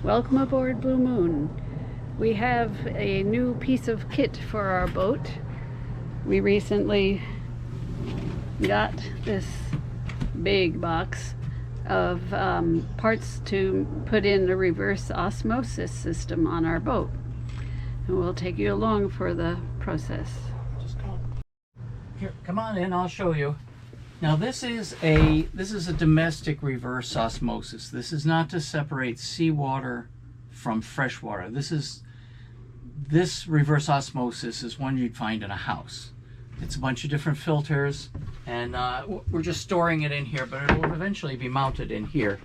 Welcome aboard Blue Moon. We have a new piece of kit for our boat. We recently got this big box of parts to put in the reverse osmosis system on our boat. And we'll take you along for the process. Just come on in, I'll show you. Now this is a domestic reverse osmosis. This is not to separate seawater from fresh water. This reverse osmosis is one you'd find in a house. It's a bunch of different filters, and we're just storing it in here, but it will eventually be mounted in here.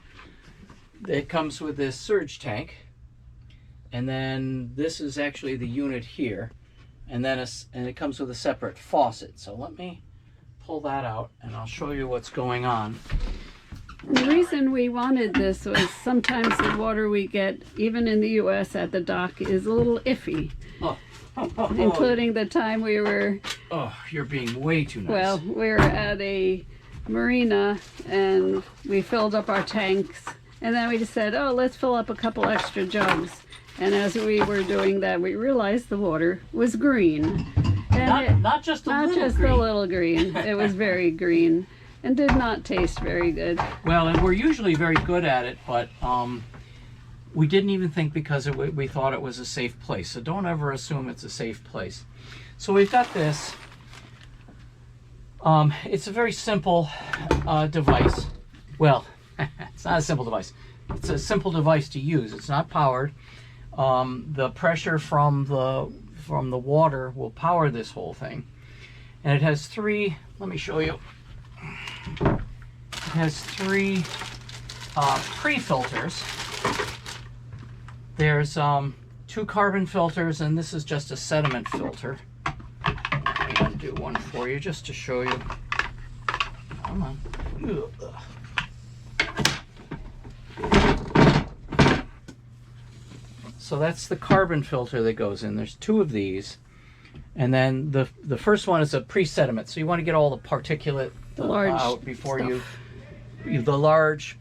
It comes with this surge tank, and then this is actually the unit here, and then it comes with a separate faucet. So let me pull that out and I'll show you what's going on. The reason we wanted this was sometimes the water we get, even in the US at the dock, is a little iffy. Including the time we were... Oh, you're being way too nice. Well, we were at a marina and we filled up our tanks, and then we just said, oh, let's fill up a couple extra jugs. And as we were doing that, we realized the water was green. And not just a little green. It was very green and did not taste very good. Well, and we're usually very good at it, but we didn't even think because we thought it was a safe place. So don't ever assume it's a safe place. So we've got this. It's a very simple device. Well, it's not a simple device. It's a simple device to use. It's not powered. The pressure from the water will power this whole thing, and it has three. Let me show you. It has three pre-filters. There's two carbon filters, and this is just a sediment filter. I'm gonna do one for you just to show you. Come on. So that's the carbon filter that goes in. There's two of these, and then the first one is a pre-sediment. So you want to get all the particulate out before the large,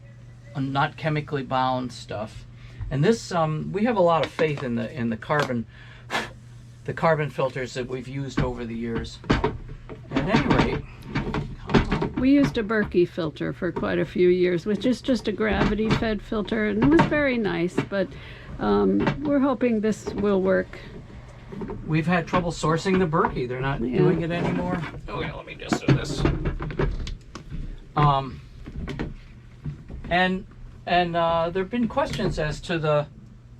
not chemically bound stuff. And this we have a lot of faith in the carbon filters that we've used over the years. At any rate, we used a Berkey filter for quite a few years, which is just a gravity-fed filter, and it was very nice, but we're hoping this will work. We've had trouble sourcing the Berkey. They're not doing it anymore. Oh yeah, let me just do this. And there have been questions as to the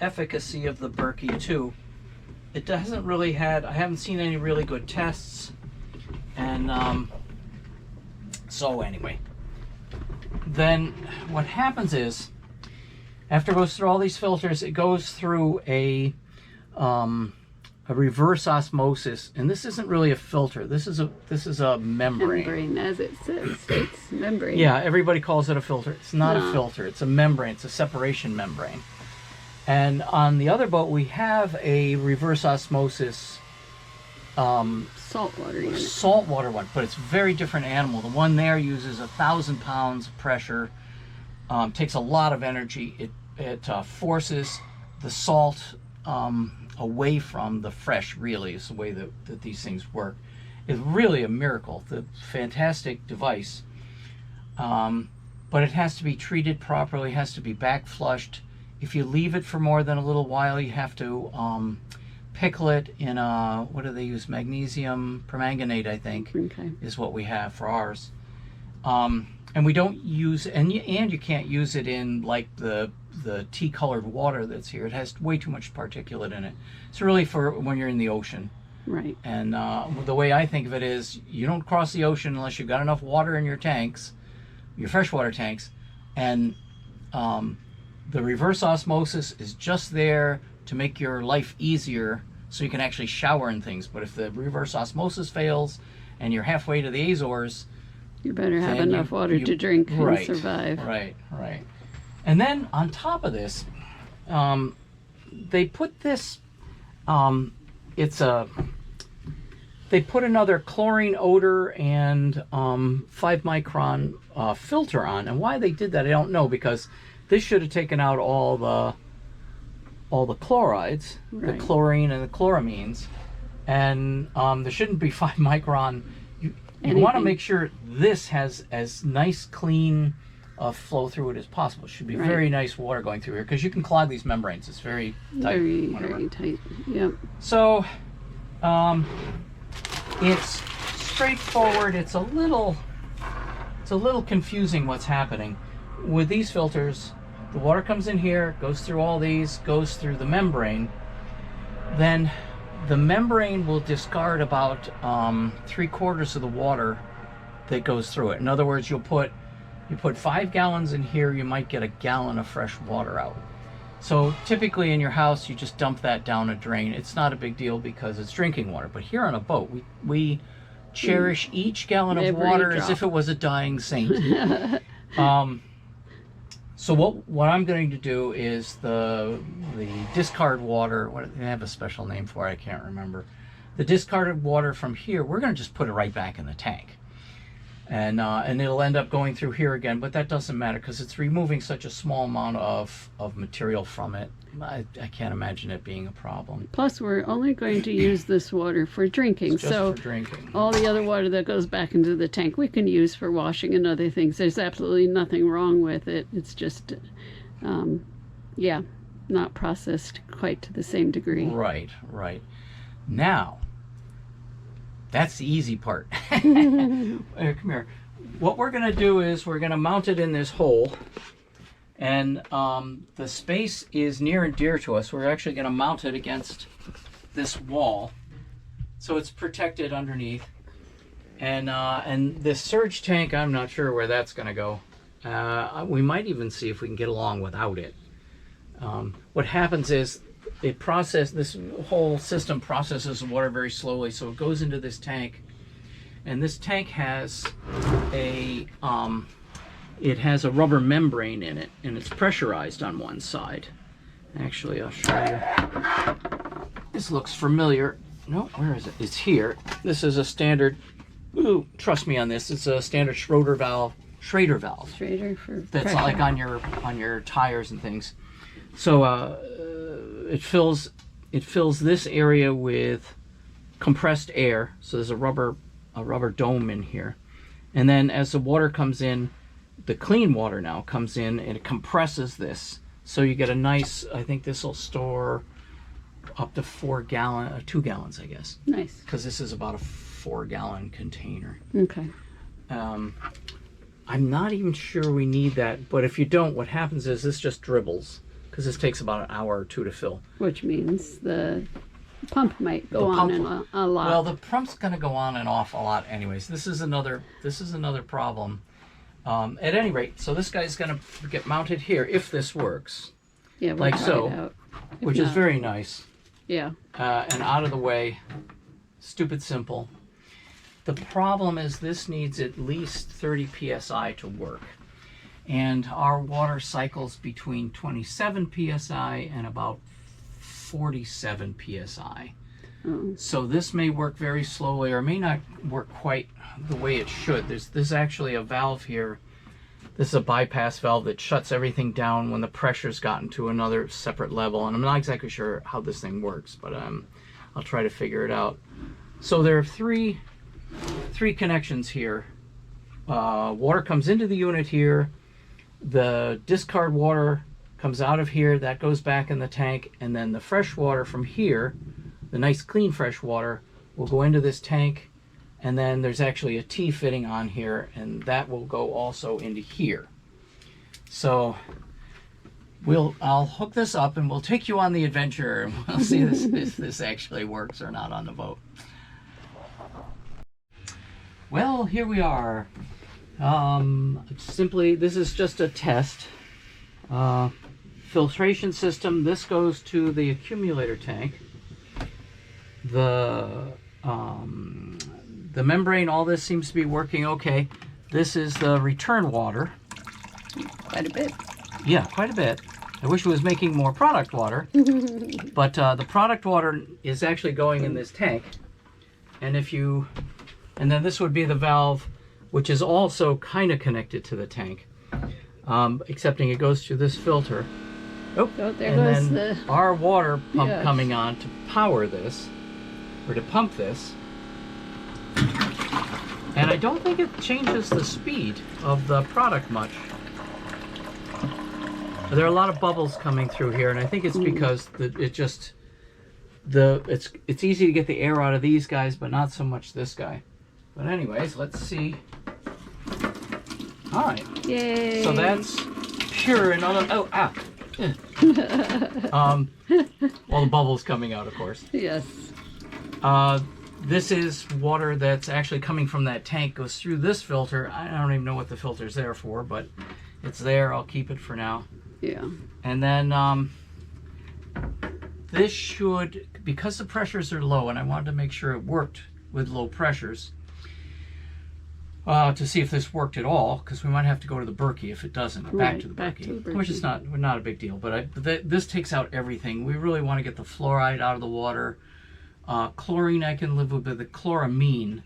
efficacy of the Berkey too. It hasn't really I haven't seen any really good tests. And so anyway, then what happens is, after it goes through all these filters, it goes through a reverse osmosis, and this isn't really a filter. This is a membrane. Membrane, as it says, it's membrane. Yeah, everybody calls it a filter. It's not a filter. It's a membrane. It's a separation membrane. And on the other boat, we have a reverse osmosis saltwater unit. Saltwater one, but it's a very different animal. The one there uses 1,000 pounds of pressure. Takes a lot of energy. It forces the salt away from the fresh, really, is the way that these things work. It's really a miracle. The fantastic device. But it has to be treated properly, has to be back flushed. If you leave it for more than a little while, you have to pickle it in what do they use? Magnesium permanganate, I think, is what we have for ours. And we don't use, and you can't use it in like the tea-colored water that's here. It has way too much particulate in it. It's really for when you're in the ocean. Right. And the way I think of it is, you don't cross the ocean unless you've got enough water in your tanks, your freshwater tanks, and the reverse osmosis is just there to make your life easier so you can actually shower and things. But if the reverse osmosis fails and you're halfway to the Azores, you better have enough water to drink and survive. Right. And then on top of this, they put this, they put another chlorine odor and 5-micron filter on. And why they did that, I don't know, because this should have taken out all all the chlorides, the Right. chlorine and the chloramines, and there shouldn't be 5 micron. You want to Anything. make sure this has as nice, clean flow through it as possible. It should be Right. very nice water going through here, because you can clog these membranes. It's very tight. Very, whatever. very tight. Yep. So it's straightforward. It's a little confusing what's happening with these filters. The water comes in here, goes through all these, goes through the membrane. Then the membrane will discard about 3/4 of the water that goes through it. In other words, you put 5 gallons in here, you might get a gallon of fresh water out. So typically in your house, you just dump that down a drain. It's not a big deal because it's drinking water. But here on a boat, we cherish each gallon of Every water as drop. if it was a dying saint. So what I'm going to do is the discard water. They have a special name for it. I can't remember. The discarded water from here, we're going to just put it right back in the tank. And it'll end up going through here again, but that doesn't matter because it's removing such a small amount of material from it. I can't imagine it being a problem. Plus, we're only going to use this water for drinking. It's just So for drinking. all the other water that goes back into the tank we can use for washing and other things. There's absolutely nothing wrong with it. It's just, yeah, not processed quite to the same degree. Right. Now, that's the easy part. Come here. What we're going to do is we're going to mount it in this hole. And the space is near and dear to us. We're actually going to mount it against this wall, so it's protected underneath. And this surge tank, I'm not sure where that's going to go. We might even see if we can get along without it. What happens is this whole system processes water very slowly, so it goes into this tank, and this tank has a rubber membrane in it, and it's pressurized on one side. Actually, I'll show you. This looks familiar. No, where is it? It's here. This is a standard, trust me on this, it's a standard Schrader valve. Straighter for That's pressure. like on your tires and things. So it fills this area with compressed air. So there's a rubber dome in here, and then as the water comes in, the clean water now comes in and it compresses this. So you get a nice. I think this will store up to 2 gallons, I guess. Nice. Because this is about a 4-gallon container. Okay. I'm not even sure we need that, but if you don't, what happens is this just dribbles, because this takes about an hour or 2 to fill. Which means the pump might go The on pump- and a lot. Well, the pump's going to go on and off a lot anyways. This is another problem. At any rate, so this guy's going to get mounted here if this works, yeah, we'll like try so, it out. If which is not, very nice. Yeah. And out of the way, stupid simple. The problem is this needs at least 30 psi to work. And our water cycles between 27 psi and about 47 psi. Oh. So this may work very slowly or may not work quite the way it should. There's actually a valve here. This is a bypass valve that shuts everything down when the pressure's gotten to another separate level. And I'm not exactly sure how this thing works, but I'll try to figure it out. So there are three connections here. Water comes into the unit here. The discard water comes out of here. That goes back in the tank. And then the fresh water from here, the nice clean fresh water, will go into this tank. And then there's actually a T-fitting on here, and that will go also into here. So I'll hook this up and we'll take you on the adventure, and we'll see if this actually works or not on the boat. Well, here we are. This is just a test. Filtration system. This goes to the accumulator tank. The membrane, all this seems to be working okay. This is the return water. Quite a bit. Yeah, quite a bit. I wish it was making more product water, but the product water is actually going in this tank. And then this would be the valve, which is also kind of connected to the tank, excepting it goes through this filter. Oh, Oh, there and goes then the... our water pump Yes. coming on to power this, or to pump this. And I don't think it changes the speed of the product much. There are a lot of bubbles coming through here, and I think it's because it's easy to get the air out of these guys, but not so much this guy. But anyways, let's see. All right. Yay! So that's pure and all the bubbles coming out, of course. Yes. This is water that's actually coming from that tank, goes through this filter. I don't even know what the filter's there for, but it's there. I'll keep it for now. Yeah. And then this should, because the pressures are low, and I wanted to make sure it worked with low pressures, to see if this worked at all, because we might have to go to the Berkey if it doesn't, back to the Berkey, which is not a big deal. But this takes out everything. We really want to get the fluoride out of the water. Chlorine I can live with, but the chloramine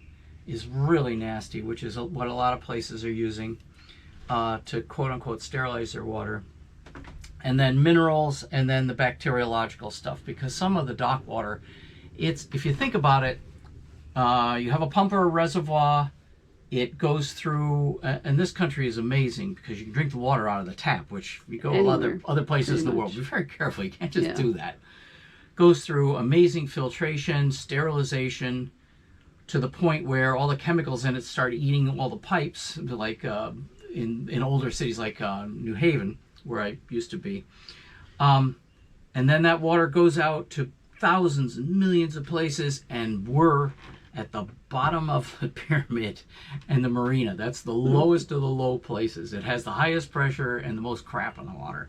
is really nasty, which is what a lot of places are using to quote-unquote sterilize their water. And then minerals, and then the bacteriological stuff, because some of the dock water, if you think about it, you have a pump or a reservoir. It goes through, and this country is amazing because you can drink the water out of the tap, which you go Anywhere, other places in the pretty world. much. Be very careful. You can't just do that. Goes through amazing filtration, sterilization, to the point where all the chemicals in it start eating all the pipes, like in older cities like New Haven, where I used to be. And then that water goes out to thousands and millions of places, and we're at the bottom of the pyramid and the marina. That's the lowest of the low places. It has the highest pressure and the most crap in the water.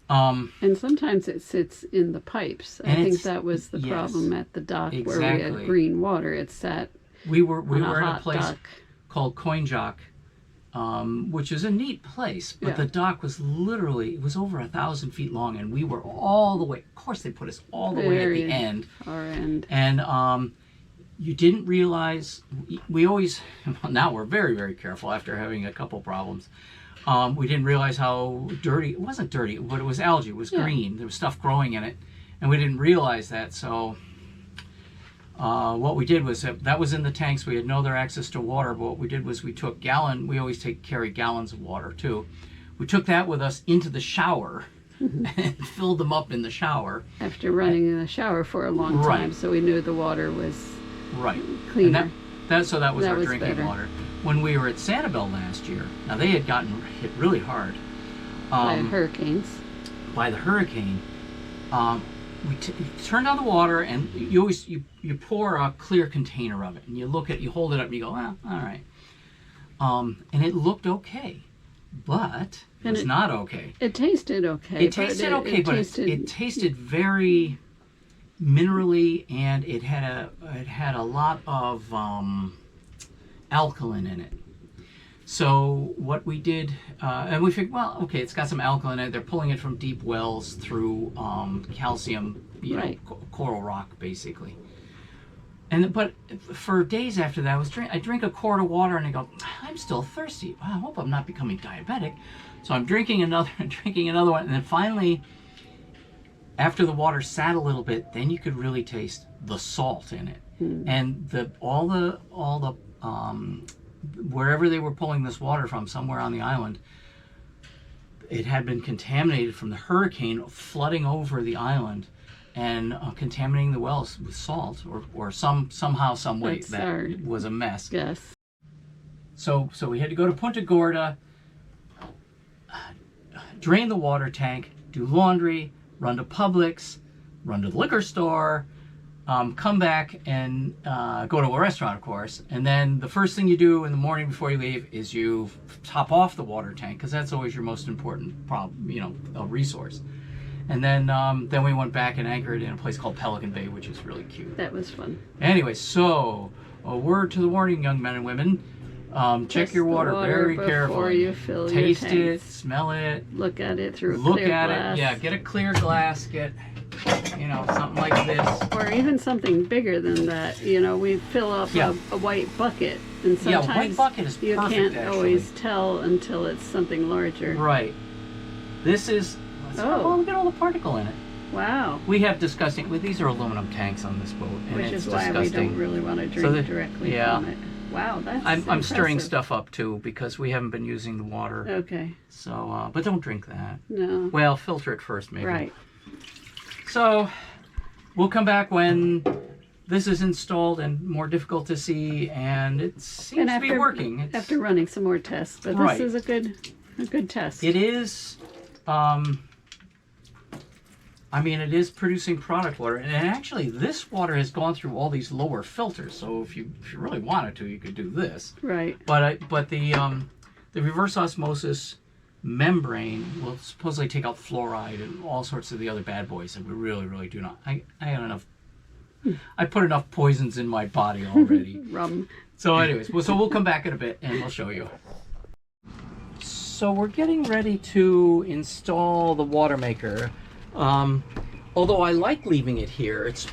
And sometimes it sits in the pipes. I think that was the problem at the dock where we had green water. It sat we were in a hot place dock. called Coinjock, which is a neat place, but the dock was literally, it was over 1,000 feet long, and we were all the way, of course they put us all the way at the end. Far end. And you didn't realize, we always, now we're very, very careful after having a couple problems. We didn't realize how dirty, it wasn't dirty, but it was algae, it was green, there was stuff growing in it, and we didn't realize that. So what we did was, that was in the tanks, we had no other access to water, but what we did was we took we always carry gallons of water too. We took that with us into the shower and filled them up in the shower. After running in the shower for a long time, so we knew the water was cleaner. And that was our was drinking better. water. When we were at Sanibel last year, now they had gotten hit really hard By hurricanes. by the hurricane. We turned on the water, and you pour a clear container of it, and you hold it up, and you go, all right. And it looked okay, but it was not okay. It tasted okay. It tasted okay, but it tasted very minerally, and it had a lot of alkaline in it. So what we did, and we figured, well, okay, it's got some alkaline in it. They're pulling it from deep wells through calcium, coral rock, basically. But for days after that, I drink a quart of water, and I go, I'm still thirsty. Well, I hope I'm not becoming diabetic. So I'm drinking another one, and then finally, after the water sat a little bit, then you could really taste the salt in it, and all the wherever they were pulling this water from, somewhere on the island, it had been contaminated from the hurricane flooding over the island and contaminating the wells with salt, or somehow, some way. That was a mess. Yes. So we had to go to Punta Gorda, drain the water tank, do laundry, run to Publix, run to the liquor store, come back and go to a restaurant, of course. And then the first thing you do in the morning before you leave is you top off the water tank, because that's always your most important problem, a resource. And then we went back and anchored in a place called Pelican Bay, which is really cute. That was fun. Anyway, so a word to the warning, young men and women. Check your water very carefully. Before you fill Taste your it, tanks. smell it. Look at it through a Look clear at glass. it. Yeah, get a clear glass. Get, something like this. Or even something bigger than that. We fill up a white bucket, and sometimes white bucket is you perfect, can't actually. always tell until it's something larger. Right. This is, Oh. Look at all the particle in it. Wow. We have disgusting. Well, these are aluminum tanks on this boat, and Which it's is why disgusting. we don't really want to drink directly from it. Wow, that's I'm stirring impressive. stuff up too because we haven't been using the water. Okay. So, but don't drink that. No. Well, filter it first, maybe. Right. So, we'll come back when this is installed and more difficult to see, and it seems to be working. After running some more tests, but Right. this is a good test. It is. I mean, it is producing product water, and actually, this water has gone through all these lower filters. So, if you really wanted to, you could do this. Right. But the reverse osmosis membrane will supposedly take out fluoride and all sorts of the other bad boys that we really do not. I got enough. I put enough poisons in my body already. Rum. So, anyways, so we'll come back in a bit and we'll show you. So we're getting ready to install the water maker. Although I like leaving it here, it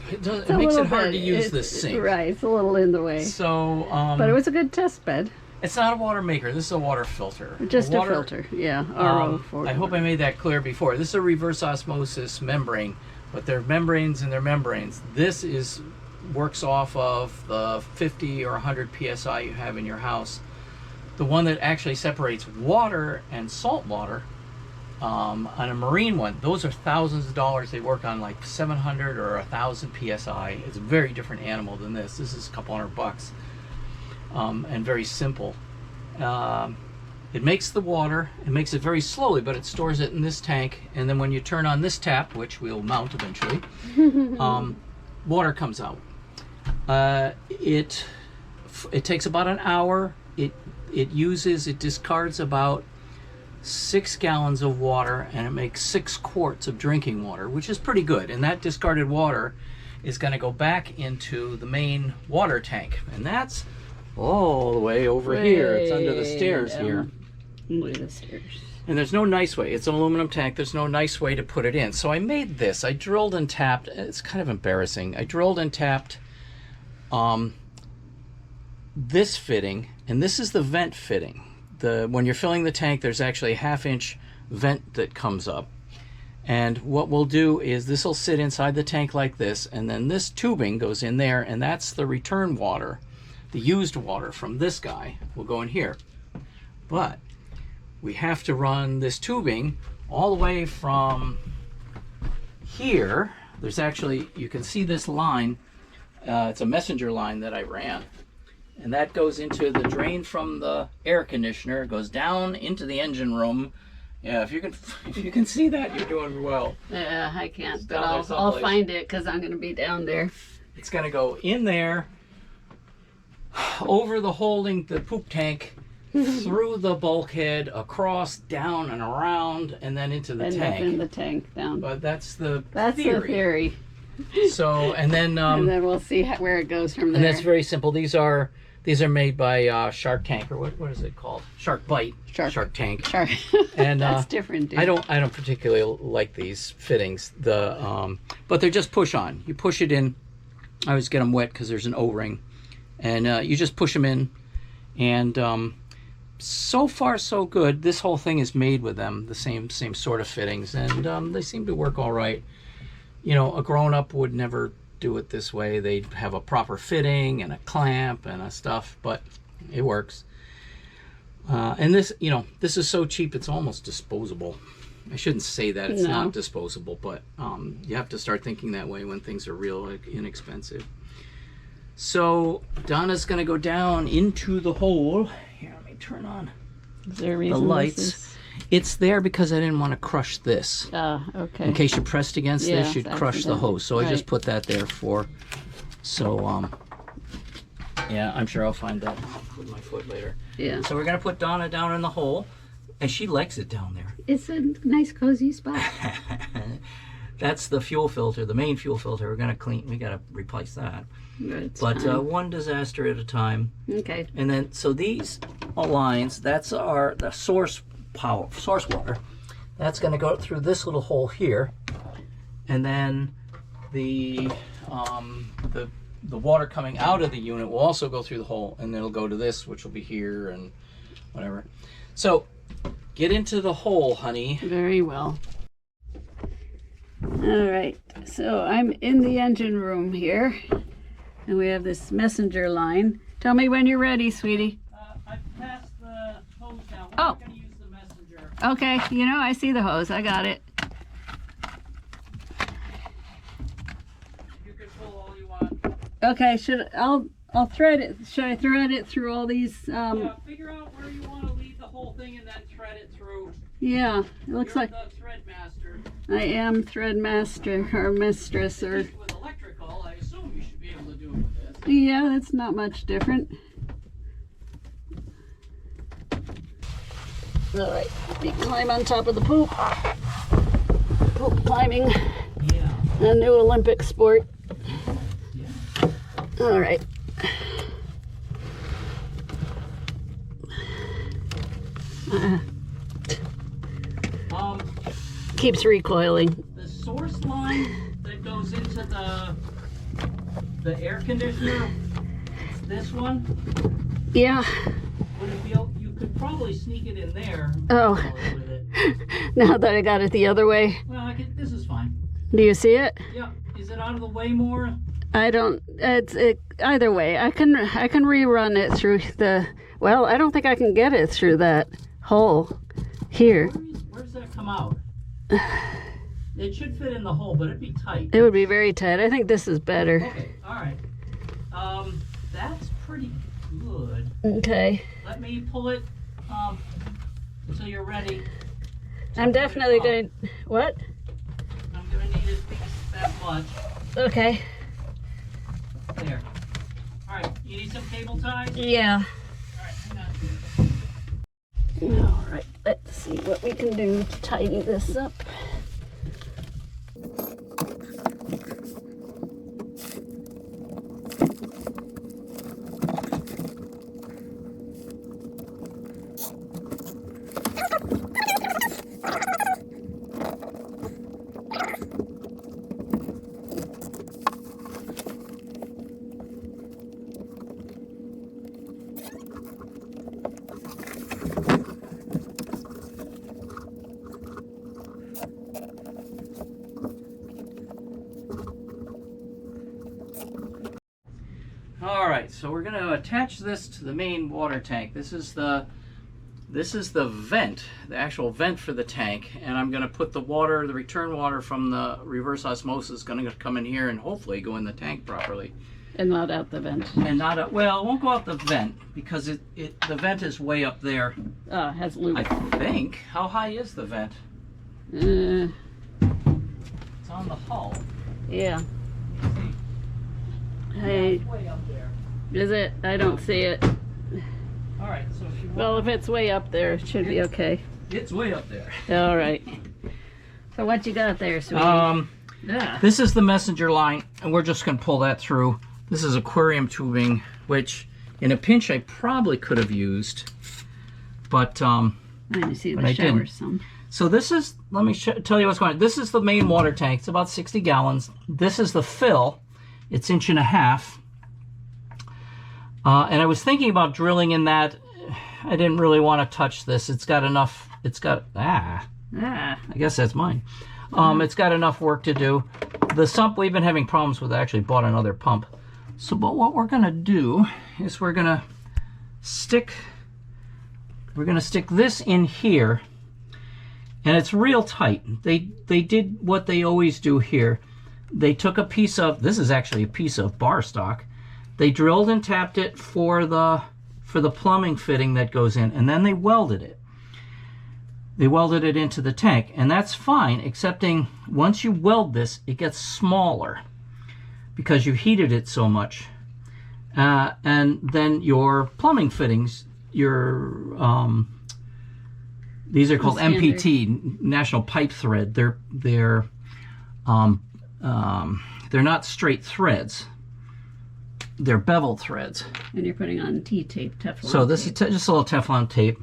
makes it hard to use this sink. Right, it's a little in the way. So, but it was a good test bed. it's not a water maker. This is a water filter. Just a filter, yeah. RO for I hope I made that clear before. This is a reverse osmosis membrane, but they're membranes and they're membranes. This works off of the 50 or 100 psi you have in your house. The one that actually separates water and salt water on a marine one, those are thousands of dollars. They work on like 700 or 1,000 psi. It's a very different animal than this. This is a couple $100 and very simple. It makes the water, it makes it very slowly, but it stores it in this tank, and then when you turn on this tap, which we'll mount eventually, water comes out. It takes about an hour. It discards about 6 gallons of water, and it makes 6 quarts of drinking water, which is pretty good. And that discarded water is going to go back into the main water tank, and that's all the way over here. It's under the stairs here. Under the stairs. And there's no nice way. It's an aluminum tank. There's no nice way to put it in. So I made this. I drilled and tapped. It's kind of embarrassing. I drilled and tapped this fitting, and this is the vent fitting. When you're filling the tank, there's actually a 1/2-inch vent that comes up. And what we'll do is this will sit inside the tank like this, and then this tubing goes in there, and that's the return water. The used water from this guy will go in here. But we have to run this tubing all the way from here. There's actually, you can see this line. It's a messenger line that I ran. And that goes into the drain from the air conditioner. It goes down into the engine room. Yeah, if you can see that, you're doing well. Yeah, I can't, but down there I'll someplace. find it because I'm going to be down there. It's going to go in there, over the poop tank, through the bulkhead, across, down and around, and then into the End up tank. in the tank down. But that's the the theory. So, and then And then we'll see where it goes from there. and that's very simple. These are made by Shark Tank, or what is it called? Shark Bite. Shark Tank. Sure. And That's different, dude. I don't particularly like these fittings. But they're just push on. You push it in. I always get them wet because there's an O-ring, and you just push them in. And so far so good. This whole thing is made with them, the same sort of fittings, and they seem to work all right. You know, a grown-up would never do it this way. They'd have a proper fitting and a clamp and a stuff, but it works. And this is so cheap it's almost disposable. I shouldn't say that it's not disposable, but you have to start thinking that way when things are real inexpensive. So Donna's gonna go down into the hole. Here, let me turn on the lights. It's there because I didn't want to crush this. Okay. In case you pressed against this, you'd crush the accidentally. hose. So I just put that there yeah, I'm sure I'll find that with my foot later. Yeah. So we're gonna put Donna down in the hole, and she likes it down there. It's a nice cozy spot. That's the fuel filter, the main fuel filter. We gotta replace that. But one disaster at a time. Okay. And then, so these lines, that's the source water. That's going to go through this little hole here, and then the water coming out of the unit will also go through the hole, and it'll go to this, which will be here and whatever. So get into the hole, honey. Very well. All right, so I'm in the engine room here, and we have this messenger line. Tell me when you're ready, sweetie. I've passed the hose now. We're Oh. not going to use the messenger. Okay, you know, I see the hose. I got it. You can pull all you want. Okay, I'll thread it. Should I thread it through all these? Yeah, figure out where you want to leave the whole thing and then thread it through. Yeah, it looks You're like the thread master. I am thread master or mistress or. With electrical, I assume you should be able to do it with this. Yeah, that's not much different. All right, let me climb on top of the poop. Poop climbing, Yeah. a new Olympic sport. Yeah. All right. Keeps recoiling. The source line that goes into the air conditioner, this one, Yeah. would it be, you could probably sneak it in there. Oh. With it. Now that I got it the other way. Well, this is fine. Do you see it? Yeah. Is it out of the way more? I don't. Either way. I can rerun it through the. Well, I don't think I can get it through that hole here. Where's that come out? It should fit in the hole, but it'd be tight. It would be very tight. I think this is better. Okay. All right. That's pretty good. Okay. Let me pull it until you're ready. I'm definitely going. What? I'm gonna need at least that much. Okay. There. All right. You need some cable ties? Yeah. All right. Hang on. All right. Let's see what we can do to tidy this up. All right, so we're going to attach this to the main water tank. This is the vent, the actual vent for the tank, and I'm going to put the water, the return water from the reverse osmosis is going to come in here and hopefully go in the tank properly. And not out the vent. And not out, well, it won't go out the vent because the vent is way up there. Has lube. I think. How high is the vent? Uh, It's on the hull. yeah. Let me see. Hey, It's way up there. is it? I don't see it. All right, so if you want, Well, if it's way up there, it should be okay. it's way up there. All right. So what you got there, sweetie? Yeah. This is the messenger line, and we're just going to pull that through. This is aquarium tubing, which in a pinch I probably could have used, but I see but the I shower didn't. some. So this is, let me tell you what's going on. This is the main water tank. It's about 60 gallons. This is the fill. It's 1.5 inches. And I was thinking about drilling in that. I didn't really want to touch this. It's got enough, I guess that's mine. It's got enough work to do. The sump, we've been having problems with. I actually bought another pump. So, but what we're going to do is we're going to stick this in here. And it's real tight. They did what they always do here. They took a piece of, this is actually a piece of bar stock. They drilled and tapped it for the plumbing fitting that goes in, and then they welded it. They welded it into the tank, and that's fine, excepting once you weld this, it gets smaller because you heated it so much. And then your plumbing fittings, these are called MPT, National Pipe Thread. They're not straight threads. They're bevel threads. And you're putting on T-tape, Teflon. So this tape. is just a little Teflon tape.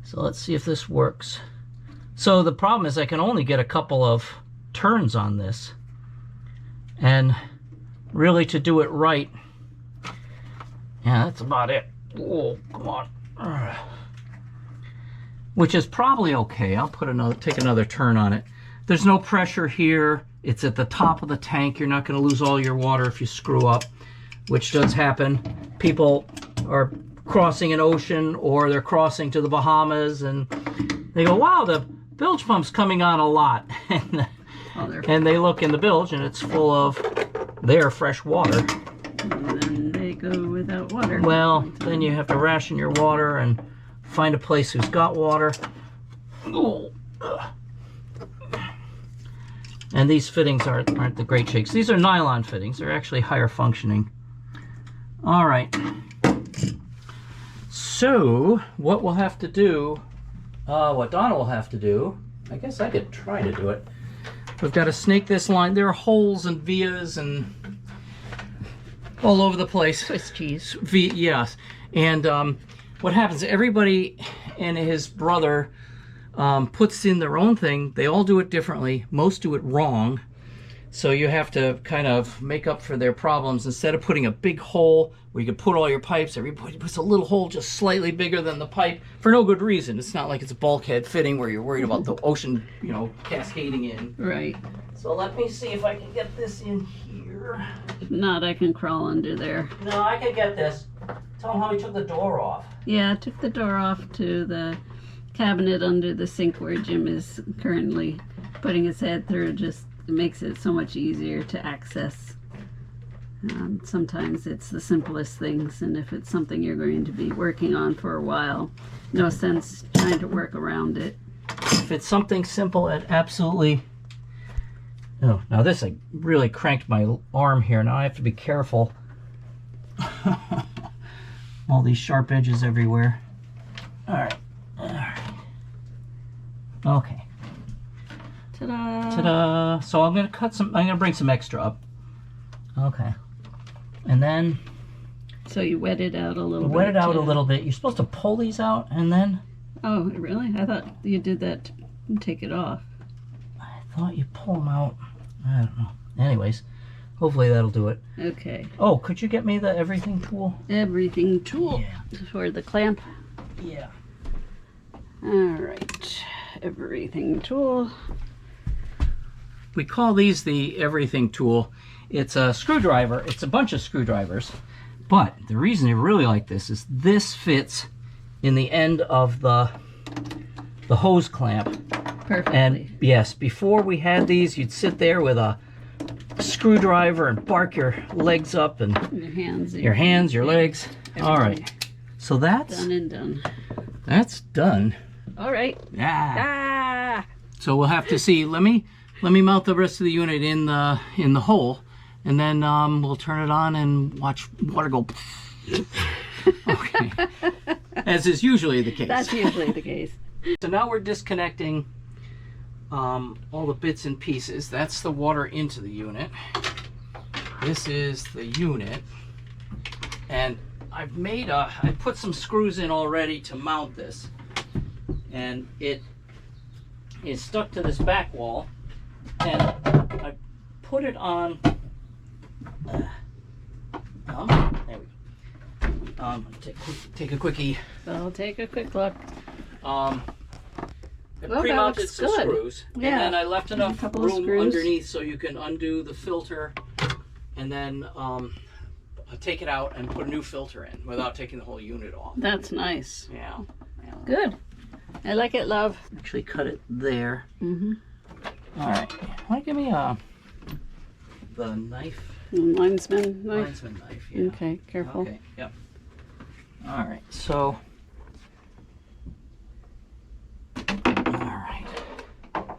So let's see if this works. So the problem is I can only get a couple of turns on this. And really to do it right, yeah, that's about it. Oh, come on. Which is probably okay. I'll take another turn on it. There's no pressure here. It's at the top of the tank. You're not going to lose all your water if you screw up, which does happen. People are crossing an ocean, or they're crossing to the Bahamas, and they go, wow, the bilge pump's coming on a lot. And they look in the bilge, and it's full of their fresh water. And then they go without water. Well, then you have to ration your water and find a place who's got water. Oh. And these fittings aren't the great shakes. These are nylon fittings. They're actually higher functioning. All right. So what we'll have to do, what Donna will have to do, I guess I could try to do it. We've got to snake this line. There are holes and vias and all over the place. Swiss cheese. Yes. And what happens, everybody and his brother puts in their own thing. They all do it differently. Most do it wrong. So you have to kind of make up for their problems. Instead of putting a big hole where you can put all your pipes, everybody puts a little hole just slightly bigger than the pipe for no good reason. It's not like it's a bulkhead fitting where you're worried about the ocean, you know, cascading in. Right. So let me see if I can get this in here. If not, I can crawl under there. No, I can get this. Tell him how he took the door off. Yeah, I took the door off to the cabinet under the sink where Jim is currently putting his head through. Just it makes it so much easier to access. Sometimes it's the simplest things, and if it's something you're going to be working on for a while, no sense trying to work around it. If it's something simple, it absolutely... Oh, now this, I really cranked my arm here. Now I have to be careful. All these sharp edges everywhere. All right. Okay. Ta-da! Ta-da! So I'm gonna bring some extra up. Okay. And then So you wet it out a little bit. wet it out a too. little bit. You're supposed to pull these out and then... Oh, really? I thought you did that to take it off. I thought you pull them out. I don't know. Anyways, hopefully that'll do it. Okay. Oh, could you get me the everything tool? Everything tool Yeah. for the clamp. Yeah. All right. Everything tool. We call these the everything tool. It's a screwdriver. It's a bunch of screwdrivers. But the reason you really like this is this fits in the end of the hose clamp. Perfectly. And yes, before we had these, you'd sit there with a screwdriver and bark your legs up and Your hands. your hands, your legs. All right. So that's Done and done. done. All right. Yeah. Ah! So we'll have to see. Let me mount the rest of the unit in the hole, and then we'll turn it on and watch water go. Okay. As is usually the case. That's usually the case. So now we're disconnecting all the bits and pieces. That's the water into the unit. This is the unit, and I put some screws in already to mount this, and it is stuck to this back wall, and I put it on. There we go. Take a quickie. I'll take a quick look. I Well, pre-mounted that looks some good. screws, Yeah. and then I left enough couple of room screws. underneath so you can undo the filter, and then take it out and put a new filter in without taking the whole unit off. That's nice. Yeah. Good. I like it, love. Actually, cut it there. Mm-hmm. All right. Want to give me the knife? Linesman knife. Linesman knife. Yeah. Okay, careful. Okay. Yep. All right. So. All right.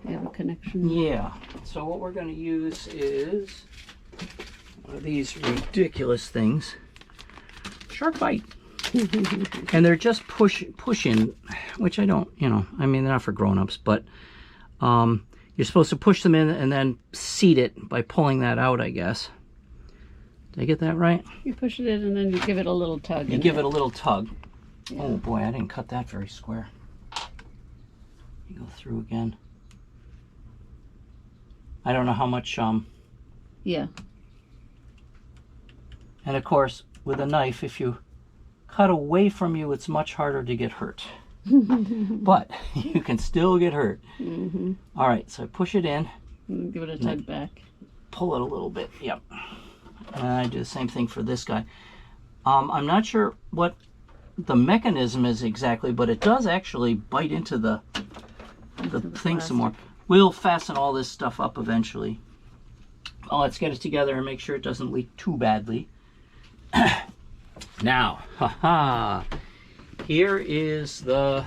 You have a connection. Yeah. So what we're going to use is one of these ridiculous things. Shark bite. And they're just push in, which I don't, I mean, they're not for grown-ups, but you're supposed to push them in and then seat it by pulling that out, I guess. Did I get that right? You push it in and then you give it a little tug. You give it a little tug. Yeah. Oh boy, I didn't cut that very square. You go through again. I don't know how much, Yeah. and of course, with a knife, if you cut away from you, it's much harder to get hurt. but you can still get hurt. Mm-hmm. All right, so I push it in. Give it a tug back. Pull it a little bit. Yep. And I do the same thing for this guy. I'm not sure what the mechanism is exactly, but it does actually bite into the thing some more. We'll fasten all this stuff up eventually. Oh, let's get it together and make sure it doesn't leak too badly. Now, haha, here is the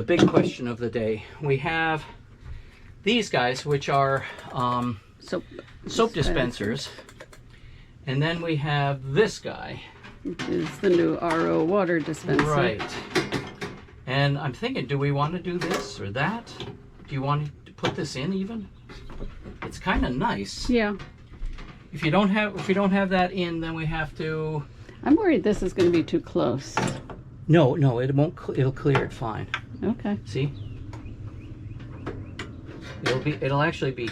big question of the day. We have these guys, which are soap dispensers, and then we have this guy, which is the new RO water dispenser. Right. And I'm thinking, do we want to do this or that? Do you want to put this in even? It's kind of nice. Yeah. If we don't have that in, then we have to. I'm worried this is going to be too close. No, it won't. It'll clear it fine. Okay. See? It'll actually be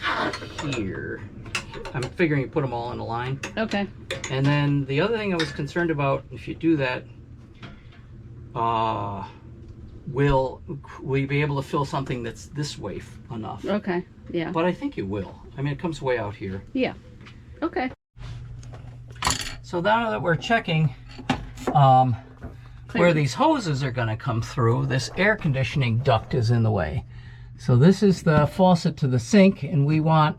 here. I'm figuring you put them all in a line. Okay. And then the other thing I was concerned about, if you do that, will you be able to fill something that's this way enough? Okay. Yeah. But I think you will. I mean, it comes way out here. Yeah. Okay. So now that we're checking where these hoses are going to come through, this air conditioning duct is in the way. So this is the faucet to the sink, and we want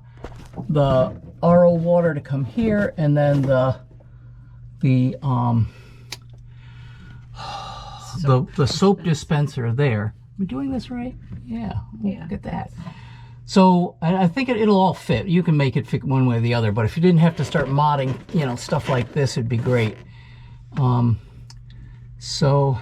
the RO water to come here, and then the soap dispenser there. Am I doing this right? Yeah. Yeah. Look at that. So I think it'll all fit. You can make it fit one way or the other, but if you didn't have to start modding, stuff like this, it'd be great. So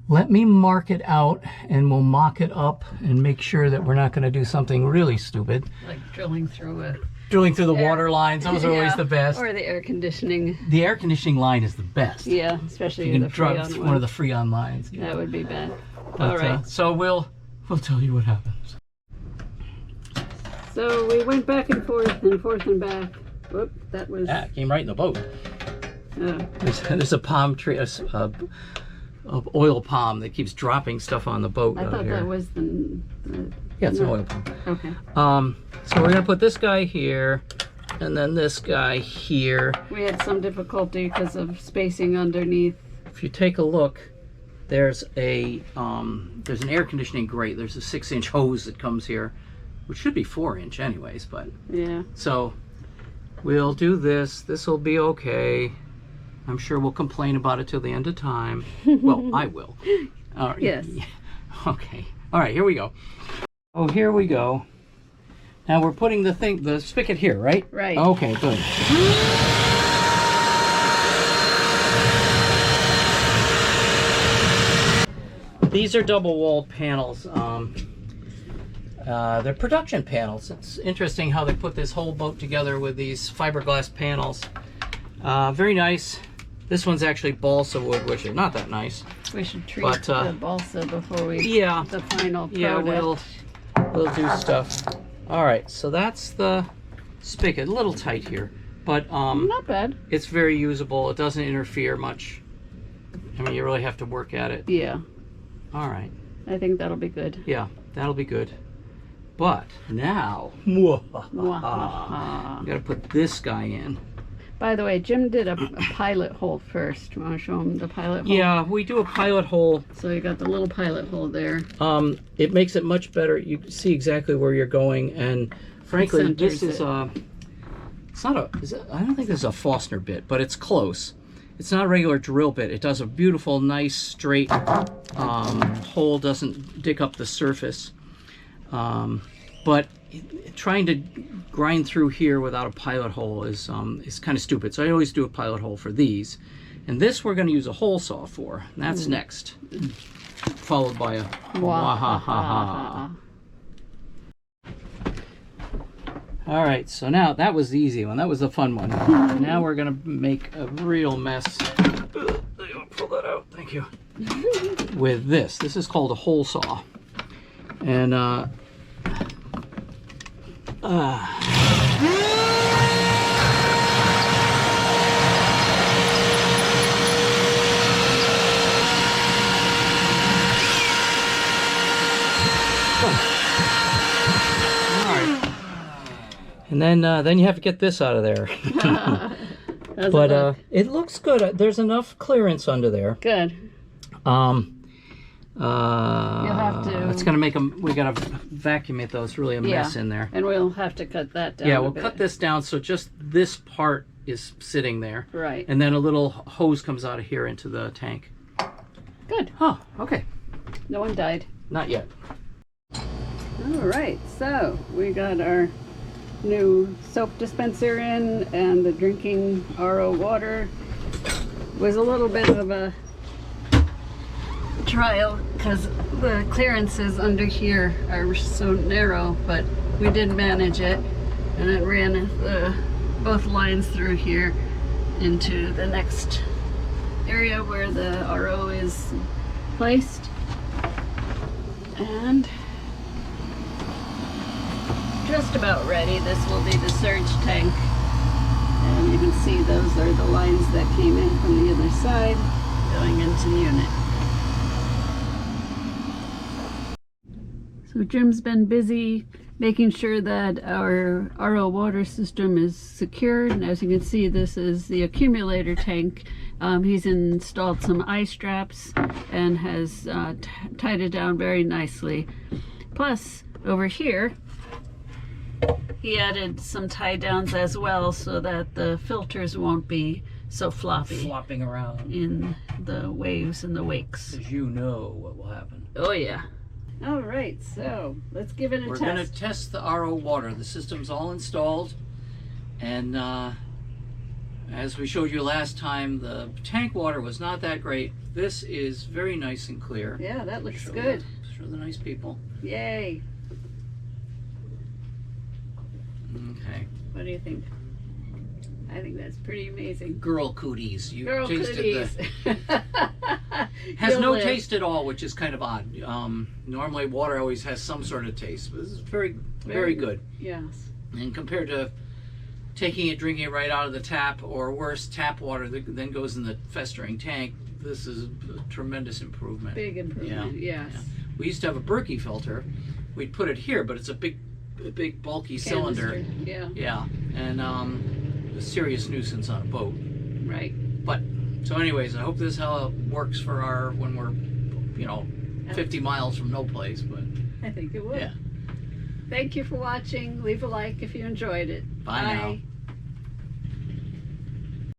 let me mark it out, and we'll mock it up and make sure that we're not going to do something really stupid. Like drilling through the water lines. Those are always the best. Or the air conditioning. The air conditioning line is the best. Yeah, especially You the can drop one of the Freon lines. That would be bad. But, all right. So we'll tell you what happens. So we went back and forth and back. Whoop, that was. Yeah, it came right in the boat. Oh. There's a palm tree, a oil palm that keeps dropping stuff on the boat. I thought here. that was the Yeah, it's an oil palm. Okay. So we're gonna put this guy here, and then this guy here. We had some difficulty because of spacing underneath. If you take a look, there's an air conditioning grate. There's a 6-inch hose that comes here, which should be 4-inch anyways, but yeah. So we'll do this. This will be okay. I'm sure we'll complain about it till the end of time. Well, I will. All right. Yes. Okay. All right, here we go. Oh, here we go. Now we're putting the spigot here, right? Right. Okay, good. These are double-walled panels. They're production panels. It's interesting how they put this whole boat together with these fiberglass panels. Very nice. This one's actually balsa wood, which is not that nice. We should treat But, the balsa before we the final product. Yeah, we'll do stuff. All right, so that's the spigot. A little tight here, but not bad. it's very usable. It doesn't interfere much. I mean, you really have to work at it. Yeah. All right. I think that'll be good. Yeah, that'll be good. But now, Wahaha. got to put this guy in. By the way, Jim did a pilot hole first. You want to show him the pilot hole? Yeah, we do a pilot hole. So you got the little pilot hole there. It makes it much better. You see exactly where you're going, and frankly, this is it's not a. I don't think this is a Forstner bit, but it's close. It's not a regular drill bit. It does a beautiful, nice, straight hole. Doesn't dig up the surface. But trying to grind through here without a pilot hole is kind of stupid. So I always do a pilot hole for these. And this we're going to use a hole saw for. And that's next. Followed by a wahaha. All right, so now that was the easy one. That was the fun one. Now we're going to make a real mess. Pull that out. Thank you. With this. This is called a hole saw. And And then you have to get this out of there. How's But it look? it looks good. There's enough clearance under there. Good. You'll have to. It's gonna make them. We gotta vacuum it though. It's really a mess in there. And we'll have to cut that down. Yeah, a we'll bit. cut this down so just this part is sitting there. Right. And then a little hose comes out of here into the tank. Good. Oh, okay. No one died. Not yet. All right. So we got our new soap dispenser in, and the drinking RO water was a little bit of a trial because the clearances under here are so narrow, but we did manage it, and it ran both lines through here into the next area where the RO is placed. And just about ready. This will be the surge tank, and you can see those are the lines that came in from the other side going into the unit. So Jim's been busy making sure that our RO water system is secured, and as you can see, this is the accumulator tank. He's installed some eye straps and has tied it down very nicely. Plus, over here, he added some tie downs as well so that the filters won't be so floppy Flopping around. in the waves and the wakes. Because you know what will happen. Oh yeah. All right, so let's give it a We're test. going to test the RO water. The system's all installed, and as we showed you last time, the tank water was not that great. This is very nice and clear. Yeah, that looks Show good. Show the nice people. Yay. Okay. What do you think? I think that's pretty amazing. Girl cooties. You Girl tasted cooties. has You'll no live. taste at all, which is kind of odd. Normally water always has some sort of taste, but this is very, very good. Yes. And compared to taking it, drinking it right out of the tap, or worse, tap water that then goes in the festering tank, this is a tremendous improvement. Big improvement, yes. Yeah. We used to have a Berkey filter. We'd put it here, but it's a big bulky cylinder. Canister, yeah. Yeah, and a serious nuisance on a boat. Right. But so, anyways, I hope this how it works for our when we're, 50 miles from no place. But I think it will. yeah. Thank you for watching. Leave a like if you enjoyed it. Bye now.